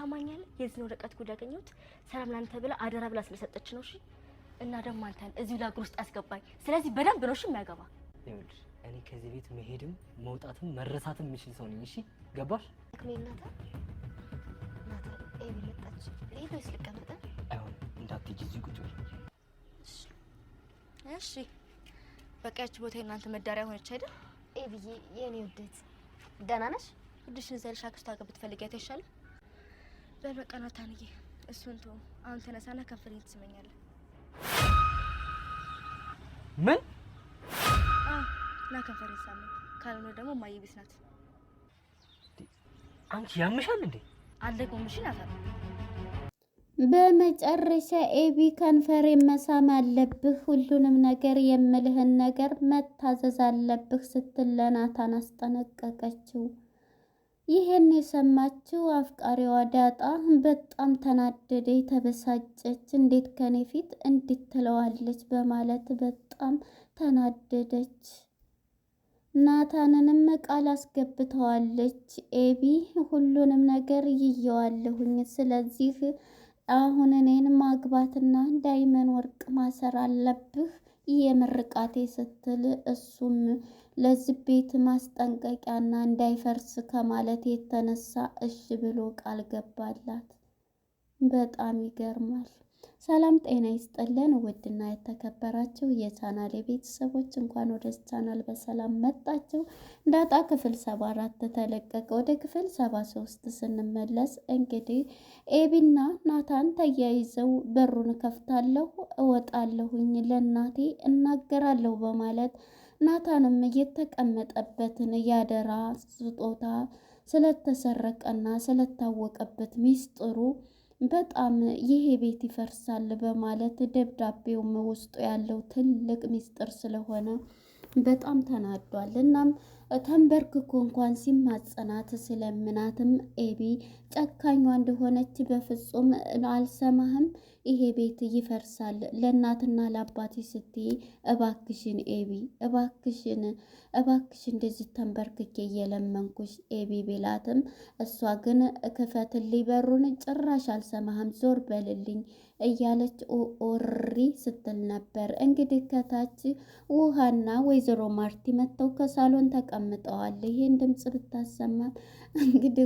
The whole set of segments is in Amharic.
ትሰማኛለህ? የዚህ ወረቀት ጉድ ያገኘሁት ሰላም ላንተ ብላ አደራ ብላ ስለሰጠች ነው። እሺ እና ደግሞ አንተን እዚሁ ላግር ውስጥ አስገባኝ። ስለዚህ በደንብ ነው እሺ የሚያገባ። ይኸውልሽ እኔ ከዚህ ቤት መሄድም መውጣትም መረሳትም የምችል ሰው ነኝ። እሺ ገባሽ? እናታ ኤቢ መጣች። ልሄድ ወይስ ልቀመጥ? አይሆን እንዳትሄጂ እዚህ ቁጭ በይ። እሺ በቃ ያቺ ቦታ የእናንተ መዳሪያ ሆነች አይደል? ኤቢዬ የኔ ውዴት ደህና ነሽ? ውድሽን ዘልሽ አክስቷ ጋር ብትፈልጊያት ይሻላል። በል በቃ ናታንዬ እሱን ተው። አሁን ተነሳና ከንፈሬን ትስመኛለህ። ምን? ና ከንፈሬን ሳመኝ። ካልሆነ ደግሞ ማየ ቢስ ናት። አንቺ ያምሻል እንዴ? አልደግሞም። እሺ ናታን በመጨረሻ ኤቢ ከንፈሬ መሳም አለብህ፣ ሁሉንም ነገር የምልህን ነገር መታዘዝ አለብህ ስትል ለናታን አስጠነቀቀችው። ይህን የሰማችው አፍቃሪዋ ዳጣ በጣም ተናደደች፣ ተበሳጨች። እንዴት ከኔ ፊት እንዴት ትለዋለች በማለት በጣም ተናደደች። ናታንንም ቃል አስገብተዋለች። ኤቢ ሁሉንም ነገር ይየዋለሁኝ፣ ስለዚህ አሁን እኔን ማግባትና ዳይመን ወርቅ ማሰር አለብህ የምርቃቴ ስትል እሱም ለዚህ ቤት ማስጠንቀቂያና እንዳይፈርስ ከማለት የተነሳ እሺ ብሎ ቃል ገባላት። በጣም ይገርማል። ሰላም ጤና ይስጥልን ውድና የተከበራችሁ የቻናል ቤተሰቦች እንኳን ወደ ቻናል በሰላም መጣችሁ። ዳጣ ክፍል 74 ተለቀቀ። ወደ ክፍል 73 ስንመለስ እንግዲህ ኤቢና ናታን ተያይዘው በሩን ከፍታለሁ እወጣለሁኝ ለእናቴ እናገራለሁ በማለት ናታንም የተቀመጠበትን ያደራ ስጦታ ስለተሰረቀና ስለታወቀበት ሚስጥሩ በጣም ይሄ ቤት ይፈርሳል በማለት ደብዳቤውም ውስጡ ያለው ትልቅ ሚስጥር ስለሆነ በጣም ተናዷል። እናም ተንበርክኮ እንኳን ሲማጸናት ስለምናትም ኤቢ ጨካኟ እንደሆነች በፍጹም አልሰማህም፣ ይሄ ቤት ይፈርሳል፣ ለእናትና ለአባቴ ስትይ እባክሽን ኤቢ እባክሽን እንደዚህ ተንበርክኬ እየለመንኩሽ ኤቢ ቢላትም እሷ ግን ክፈትልኝ በሩን፣ ጭራሽ አልሰማህም፣ ዞር በልልኝ እያለች ኦሪ ስትል ነበር። እንግዲህ ከታች ውሃና ወይዘሮ ማርቲ መጥተው ከሳሎን ተቀምጠዋል። ይሄን ድምጽ ብታሰማም እንግዲህ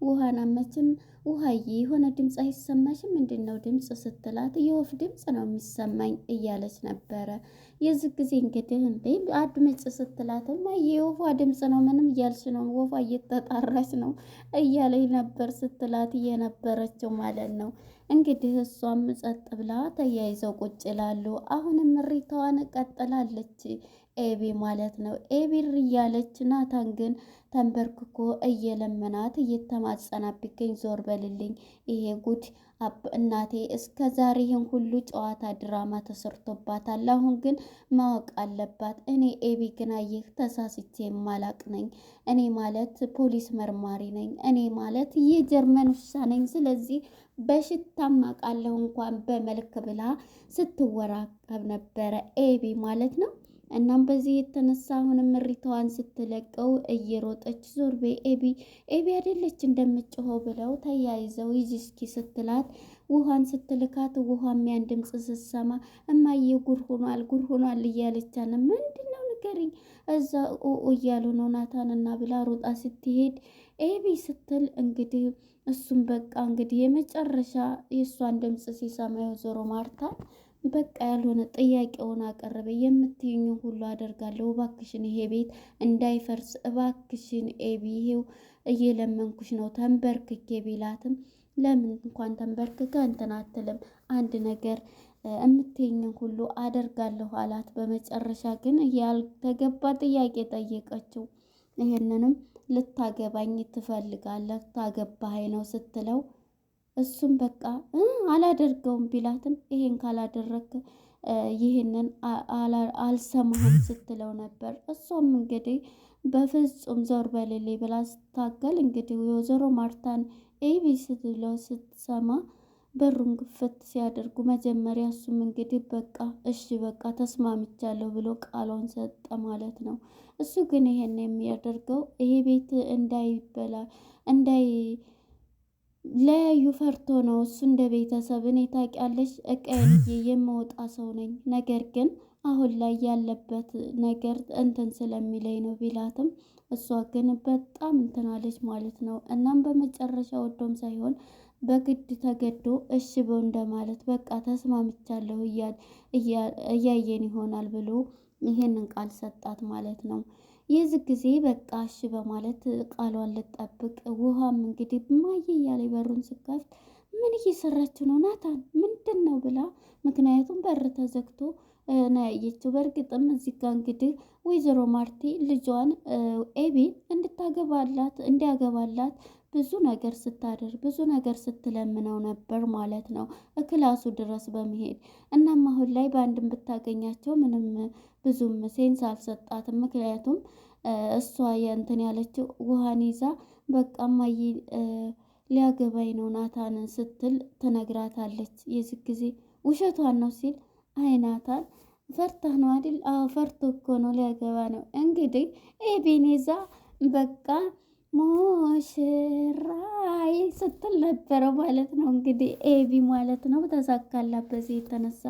ውሃና መቼም ውሃዬ የሆነ ድምጽ አይሰማሽም? ምንድነው ድምጽ ስትላት የወፍ ድምጽ ነው የሚሰማኝ እያለች ነበረ። የዚህ ጊዜ እንግዲህ እንዴ አድምጭ ስትላትም የወፏ ድምጽ ነው፣ ምንም እያልሽ ነው፣ ወፏ እየተጣራች ነው እያለች ነበር ስትላት የነበረችው ማለት ነው። እንግዲህ እሷም ጸጥ ብላ ተያይዘው ቁጭ ይላሉ። አሁንም ምሪታዋን ቀጥላለች ኤቢ ማለት ነው። ኤቢ እያለች ናታን ግን ተንበርክኮ እየለመናት እየተማጸናት ቢገኝ ዞር በልልኝ፣ ይሄ ጉድ እናቴ እስከ ዛሬ ይህን ሁሉ ጨዋታ ድራማ ተሰርቶባታል። አሁን ግን ማወቅ አለባት። እኔ ኤቢ ግን አየህ ተሳስቼ የማላቅ ነኝ። እኔ ማለት ፖሊስ መርማሪ ነኝ። እኔ ማለት የጀርመን ውሻ ነኝ። ስለዚህ በሽታም አውቃለሁ እንኳን በመልክ ብላ ስትወራቀብ ነበረ ኤቢ ማለት ነው። እናም በዚህ የተነሳ አሁንም ምሪታዋን ስትለቀው እየሮጠች ዞር በይ ኤቢ አይደለች እንደምትጮኸው ብለው ተያይዘው ይዚ እስኪ ስትላት ውሃን ስትልካት ውሃም ያን ድምፅ ስትሰማ እማዬ ጉር ሆኗል እያለቻን ምንድነው ንገሪኝ እዛ እያሉ ነው ናታንና ብላ ሮጣ ስትሄድ ኤቢ ስትል እንግዲህ እሱም በቃ እንግዲህ የመጨረሻ የእሷን ድምፅ ሲሰማ ዞሮ ማርታን በቃ ያልሆነ ጥያቄውን አቀረበ። የምትይኙ ሁሉ አደርጋለሁ፣ እባክሽን ይሄ ቤት እንዳይፈርስ እባክሽን ኤቢ፣ ይሄው እየለመንኩሽ ነው ተንበርክኬ ቢላትም ለምን እንኳን ተንበርክከ እንትን አትልም፣ አንድ ነገር የምትይኝን ሁሉ አደርጋለሁ አላት። በመጨረሻ ግን ያልተገባ ጥያቄ ጠየቀችው። ይሄንንም ልታገባኝ ትፈልጋለህ ታገባኸኝ ነው ስትለው እሱም በቃ አላደርገውም ቢላትም ይሄን ካላደረክ ይሄንን አልሰማህም ስትለው ነበር። እሷም እንግዲህ በፍጹም ዞር በሌሌ ብላ ስታገል እንግዲህ ወይዘሮ ማርታን ኤቢ ስትለው ስትሰማ በሩን ግፍት ሲያደርጉ መጀመሪያ እሱም እንግዲህ በቃ እሺ በቃ ተስማምቻለሁ ብሎ ቃሏን ሰጠ ማለት ነው። እሱ ግን ይሄን የሚያደርገው ይሄ ቤት ለያዩ ፈርቶ ነው እሱ እንደ ቤተሰብ እኔ ታውቂያለሽ እቀይንዬ የምወጣ ሰው ነኝ፣ ነገር ግን አሁን ላይ ያለበት ነገር እንትን ስለሚለኝ ነው ቢላትም እሷ ግን በጣም እንትናለች ማለት ነው። እናም በመጨረሻ ወዶም ሳይሆን በግድ ተገዶ እሺ በው እንደማለት በቃ ተስማምቻለሁ እያየን ይሆናል ብሎ ይሄንን ቃል ሰጣት ማለት ነው። የዚህ ጊዜ በቃ እሺ በማለት ቃሏን ልጠብቅ ውሃም እንግዲህ ማየ እያለ በሩን ስከፍት ምን እየሰራችሁ ነው ናታን ምንድን ነው ብላ፣ ምክንያቱም በር ተዘግቶ ነው ያየችው። በእርግጥም እዚህ ጋር እንግዲህ ወይዘሮ ማርቲ ልጇን ኤቢን እንዲያገባላት ብዙ ነገር ስታደርግ ብዙ ነገር ስትለምነው ነበር ማለት ነው፣ ክላሱ ድረስ በመሄድ እናም አሁን ላይ በአንድም ብታገኛቸው ምንም ብዙም ሴንስ አልሰጣትም። ምክንያቱም እሷ የእንትን ያለችው ውሃን ይዛ በቃ እማዬ ሊያገባኝ ነው ናታንን ስትል ትነግራታለች። የዚህ ጊዜ ውሸቷን ነው ሲል አይ ናታን ፈርተህ ነው አይደል? አዎ ፈርቶ እኮ ነው ሊያገባ ነው። እንግዲህ ኤቤኔዛ በቃ ሙሽራዬ ስትል ነበረ ማለት ነው። እንግዲህ ኤቢ ማለት ነው ተሳካላት። በዚህ የተነሳ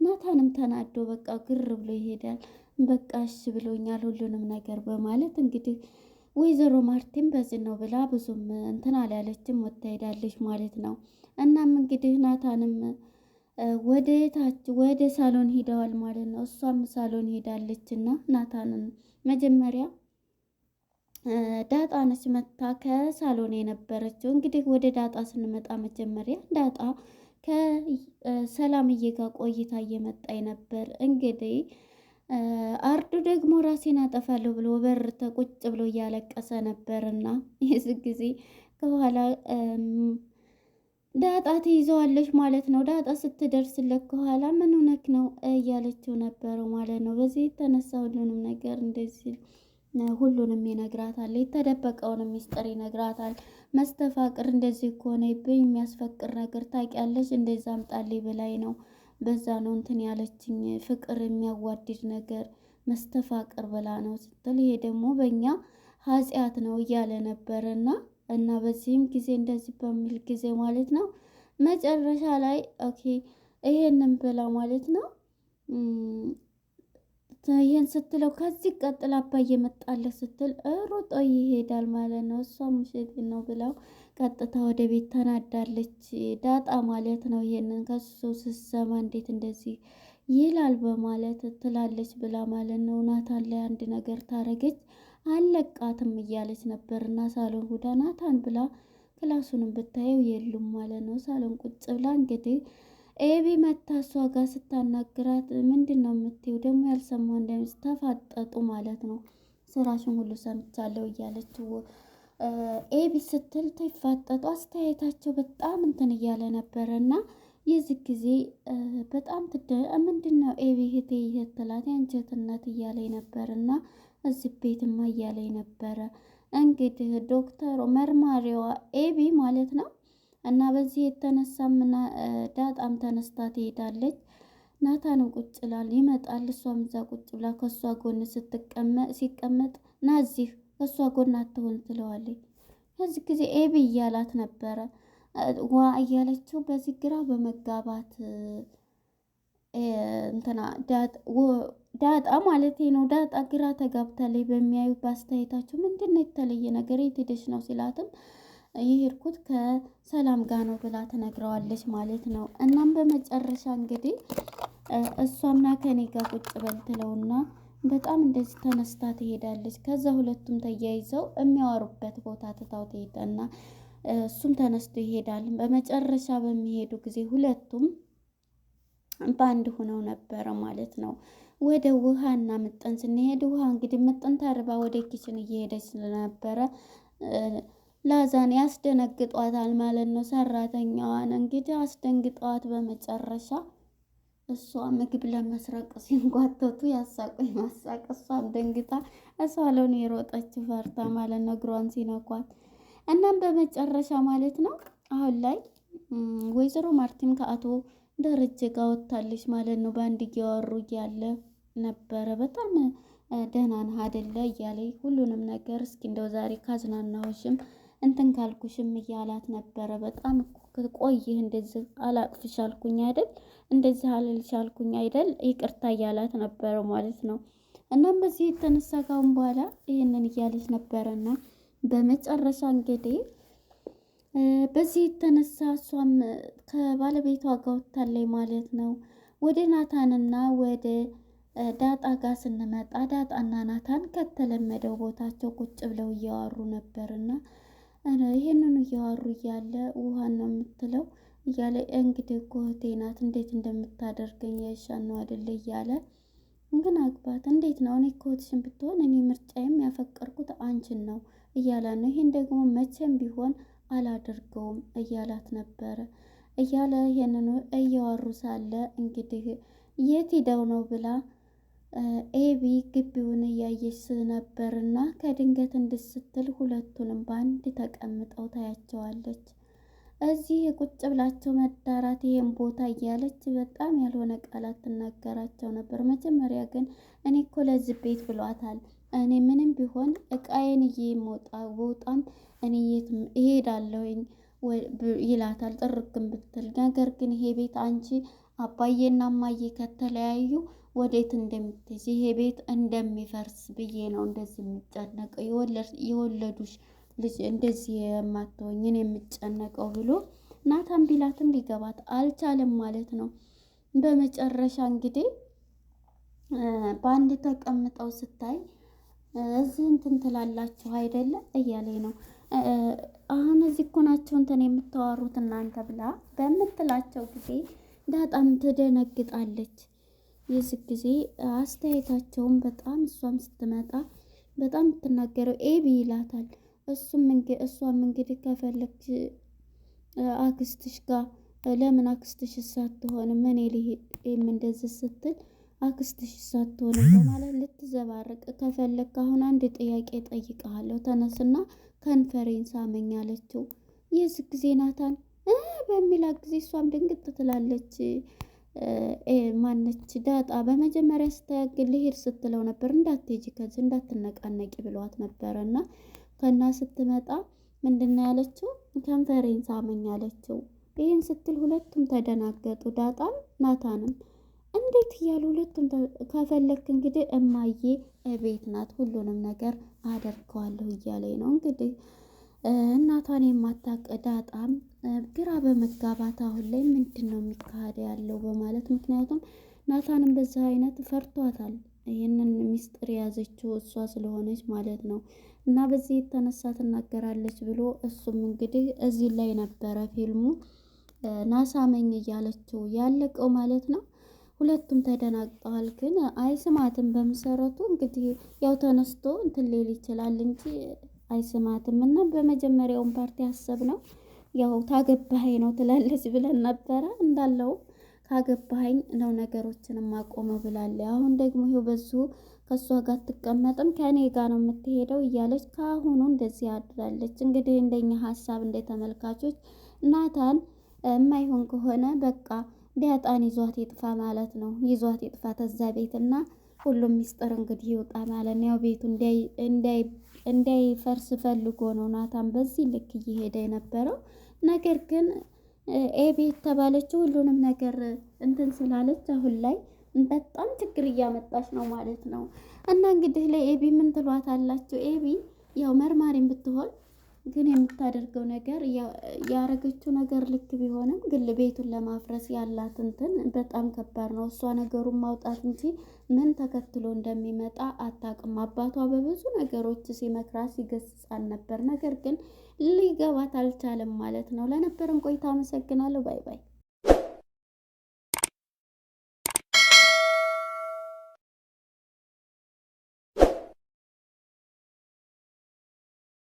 ናታንም ተናዶ በቃ ግር ብሎ ይሄዳል። በቃ እሺ ብሎኛል ሁሉንም ነገር በማለት እንግዲህ ወይዘሮ ማርቲን በዚህ ነው ብላ ብዙም እንትን አላለችም፣ ወጥታ ሄዳለች ማለት ነው። እናም እንግዲህ ናታንም ወደ ታች ወደ ሳሎን ሄደዋል ማለት ነው። እሷም ሳሎን ሄዳለች እና ናታንን መጀመሪያ ዳጣ ነች መታ ከሳሎን የነበረችው። እንግዲህ ወደ ዳጣ ስንመጣ መጀመሪያ ዳጣ ከሰላምዬ ጋር ቆይታ እየመጣኝ ነበር። እንግዲህ አርዱ ደግሞ ራሴን አጠፋለሁ ብሎ በር ተቁጭ ብሎ እያለቀሰ ነበርና የዚህ ጊዜ ከኋላ ዳጣ ትይዘዋለች ማለት ነው። ዳጣ ስትደርስለት ከኋላ ምን ሆነክ ነው እያለችው ነበረው ማለት ነው። በዚህ የተነሳ ሁሉንም ነገር እንደዚህ ሁሉንም ይነግራታል። የተደበቀውንም ሚስጥር ይነግራታል። መስተፋቅር እንደዚህ ከሆነ የሚያስፈቅር ነገር ታውቂያለሽ፣ እንደዛ አምጣልኝ ብላኝ ነው፣ በዛ ነው እንትን ያለችኝ፣ ፍቅር የሚያዋድድ ነገር መስተፋቅር ብላ ነው ስትል፣ ይሄ ደግሞ በእኛ ኃጢአት ነው እያለ ነበርና እና በዚህም ጊዜ እንደዚህ በሚል ጊዜ ማለት ነው መጨረሻ ላይ ኦኬ ይሄንን ብላ ማለት ነው ይሄን ስትለው ከዚህ ቀጥላ አባዬ መጣለህ ስትል ሮጦ ይሄዳል ማለት ነው። እሷም ውሸት ነው ብለው ቀጥታ ወደ ቤት ተናዳለች ዳጣ ማለት ነው። ይሄንን ከሱ ስትሰማ እንዴት እንደዚህ ይላል በማለት ትላለች ብላ ማለት ነው። ናታን ላይ አንድ ነገር ታረገች አለቃትም እያለች ነበርና ሳሎን ሁዳ ናታን ብላ ክላሱንም ብታየው የሉም ማለት ነው። ሳሎን ቁጭ ብላ እንግዲህ ኤቢ መታ እሷ ጋር ስታናግራት ምንድን ነው የምትይው ደግሞ ያልሰማው እንደምስ ተፋጠጡ ማለት ነው። ስራሽን ሁሉ ሰምቻለሁ እያለችው ኤቢ ስትል ተፋጠጡ። አስተያየታቸው በጣም እንትን እያለ ነበረ እና የዚህ ጊዜ በጣም ምንድን ነው ኤቢ እህቴ እህትላት ያንጀትነት እያለኝ ነበር እና እዚህ ቤትማ እያለኝ ነበረ። እንግዲህ ዶክተሩ መርማሪዋ ኤቢ ማለት ነው እና በዚህ የተነሳ ዳጣም ተነስታ ትሄዳለች። ናታንም ቁጭ ይላል ይመጣል። እሷም እዛ ቁጭ ብላ ከእሷ ጎን ሲቀመጥ ናዚህ ከእሷ ጎን አትሆን ትለዋለች። ከዚህ ጊዜ ኤቢ እያላት ነበረ ዋ እያለችው በዚህ ግራ በመጋባት እንትና ዳጣ ማለት ነው። ዳጣ ግራ ተጋብታለች በሚያዩ በአስተያየታቸው ምንድን ነው የተለየ ነገር የት ሄደሽ ነው ሲላትም የሄድኩት ከሰላም ጋር ነው ብላ ትነግረዋለች ማለት ነው። እናም በመጨረሻ እንግዲህ እሷምና ከኔ ጋር ቁጭ በል ትለውና በጣም እንደዚህ ተነስታ ትሄዳለች። ከዛ ሁለቱም ተያይዘው የሚያወሩበት ቦታ ትታው ትሄዳና እሱም ተነስቶ ይሄዳል። በመጨረሻ በሚሄዱ ጊዜ ሁለቱም በአንድ ሆነው ነበረ ማለት ነው። ወደ ውሃና ምጥን ስንሄድ ውሃ እንግዲህ ምጥን ተርባ ወደ ኪችን እየሄደች ስለነበረ ላዛን ያስደነግጧታል ማለት ነው። ሰራተኛዋን እንግዲህ አስደንግጠዋት በመጨረሻ እሷ ምግብ ለመስረቅ ሲንጓተቱ ያሳቁኝ ማሳቅ እሷም ደንግጣ ሳሎን የሮጠች ፈርታ ማለት ነው እግሯን ሲነኳት። እናም በመጨረሻ ማለት ነው አሁን ላይ ወይዘሮ ማርቲም ከአቶ ደረጀ ጋር ወጥታለች ማለት ነው። በአንድ እያወሩ እያለ ነበረ በጣም ደህና ነህ አይደለ እያለ ሁሉንም ነገር እስኪ እንደው ዛሬ ካዝናናዎሽም እንትን ካልኩሽም እያላት ነበረ። በጣም ቆይህ እንደዚህ አላቅፍሽ አልኩኝ አይደል እንደዚህ አልልሽ አልኩኝ አይደል ይቅርታ እያላት ነበረ ማለት ነው። እናም በዚህ የተነሳ ካሁን በኋላ ይህንን እያለች ነበረና በመጨረሻ እንግዲህ በዚህ የተነሳ እሷም ከባለቤቷ ጋር ወጥታለች ማለት ነው። ወደ ናታንና ወደ ዳጣ ጋር ስንመጣ ዳጣና ናታን ከተለመደው ቦታቸው ቁጭ ብለው እያወሩ ነበርና ይሄንን እያወሩ እያለ ውሃን ነው የምትለው እያለ እንግዲህ እኮ እህቴ ናት እንዴት እንደምታደርገኝ ያይሻን ነው አይደለ እያለ ግን አግባት እንዴት ነው እኔ እኮ እህትሽን ብትሆን እኔ ምርጫዬም ያፈቀርኩት አንቺን ነው እያለ ነው። ይሄን ደግሞ መቼም ቢሆን አላደርገውም እያላት ነበረ እያለ ይሄንን እያወሩ ሳለ እንግዲህ የት ሄደው ነው ብላ ኤቢ ግቢውን እያየች ነበርና ከድንገት እንድስትል ሁለቱንም በአንድ ተቀምጠው ታያቸዋለች። እዚህ ቁጭ ብላቸው መዳራት ይሄን ቦታ እያለች በጣም ያልሆነ ቃላት ትናገራቸው ነበር። መጀመሪያ ግን እኔ እኮ ለዚህ ቤት ብሏታል እኔ ምንም ቢሆን እቃዬን ወጣም እኔ የት እሄዳለሁኝ ይላታል ጥርግም ብትል። ነገር ግን ይሄ ቤት አንቺ አባዬና እማዬ ከተለያዩ ወዴት እንደምትሄጂ ይሄ ቤት እንደሚፈርስ ብዬ ነው እንደዚህ የምጨነቀው የወለዱሽ ልጅ እንደዚህ የማትሆኝን የምጨነቀው ብሎ ናታን ቢላትም ሊገባት አልቻለም ማለት ነው። በመጨረሻ እንግዲህ በአንድ ተቀምጠው ስታይ እዚህ እንትን ትላላችሁ አይደለ እያለኝ ነው አሁን እዚህ እኮ ናቸው እንትን የምታወሩት እናንተ ብላ በምትላቸው ጊዜ ዳጣም ትደነግጣለች። የዚህ ጊዜ አስተያየታቸውን በጣም እሷም ስትመጣ በጣም የምትናገረው ኤቢ ይላታል። እሷም እንግዲህ ከፈለግሽ አክስትሽ ጋር ለምን አክስትሽ ሳትሆንም እኔ ልሄድም እንደዚህ ስትል አክስትሽ ሳትሆንም በማለት ልትዘባርቅ ከፈለግ አሁን አንድ ጥያቄ ጠይቀሃለሁ ተነስና ከንፈሬን ሳመኝ አለችው። የዚህ ጊዜ ናታን በሚላት ጊዜ እሷም ድንግጥ ትላለች። ማነች ዳጣ በመጀመሪያ ስታያግል ልሄድ ስትለው ነበር እንዳትሄጂ ከዚህ እንዳትነቃነቂ ብለዋት ነበረ እና ከና ስትመጣ ምንድነው ያለችው ከንፈሬን ሳመኝ አለችው። ይህን ስትል ሁለቱም ተደናገጡ ዳጣም ናታንም እንዴት እያሉ ሁለቱም ከፈለክ እንግዲህ እማዬ ቤት ናት ሁሉንም ነገር አደርገዋለሁ እያለኝ ነው እንግዲህ እናቷን የማታውቅ ዳጣም ግራ በመጋባት አሁን ላይ ምንድን ነው የሚካሄድ ያለው በማለት ምክንያቱም ናታንም በዚህ አይነት ፈርቷታል። ይህንን ሚስጥር የያዘችው እሷ ስለሆነች ማለት ነው እና በዚህ የተነሳ ትናገራለች ብሎ እሱም እንግዲህ እዚህ ላይ ነበረ ፊልሙ ናሳመኝ እያለችው ያለቀው ማለት ነው። ሁለቱም ተደናግጠዋል። ግን አይስማትም በመሰረቱ እንግዲህ ያው ተነስቶ እንትን ሊል ይችላል እንጂ አይስማትም እና በመጀመሪያውን ፓርቲ ያሰብነው ያው ታገባኸኝ ነው ትላለች ብለን ነበረ እንዳለው ካገባኸኝ ነው ነገሮችን ማቆመው ብላለች። አሁን ደግሞ ይኸው በዙ ከሷ ጋር ትቀመጥም ከኔ ጋር ነው የምትሄደው እያለች ካሁኑ እንደዚህ አድራለች። እንግዲህ እንደኛ ሀሳብ እንደ ተመልካቾች ናታን የማይሆን ከሆነ በቃ ዳጣን ይዟት ይጥፋ ማለት ነው። ይዟት ይጥፋ ተዛ ቤትና ሁሉም ሚስጥር እንግዲህ ይውጣ ማለት ነው። ያው ቤቱ እንዳይፈርስ ፈልጎ ነው ናታን በዚህ ልክ እየሄደ የነበረው። ነገር ግን ኤቢ የተባለችው ሁሉንም ነገር እንትን ስላለች አሁን ላይ በጣም ችግር እያመጣች ነው ማለት ነው። እና እንግዲህ ለኤቢ ምን ትሏት አላችሁ? ኤቢ ያው መርማሪም ብትሆን ግን የምታደርገው ነገር ያረገችው ነገር ልክ ቢሆንም ግን ቤቱን ለማፍረስ ያላት እንትን በጣም ከባድ ነው። እሷ ነገሩን ማውጣት እንጂ ምን ተከትሎ እንደሚመጣ አታውቅም። አባቷ በብዙ ነገሮች ሲመክራት ሲገስጻን ነበር። ነገር ግን ሊገባት አልቻለም ማለት ነው። ለነበረን ቆይታ አመሰግናለሁ። ባይ ባይ።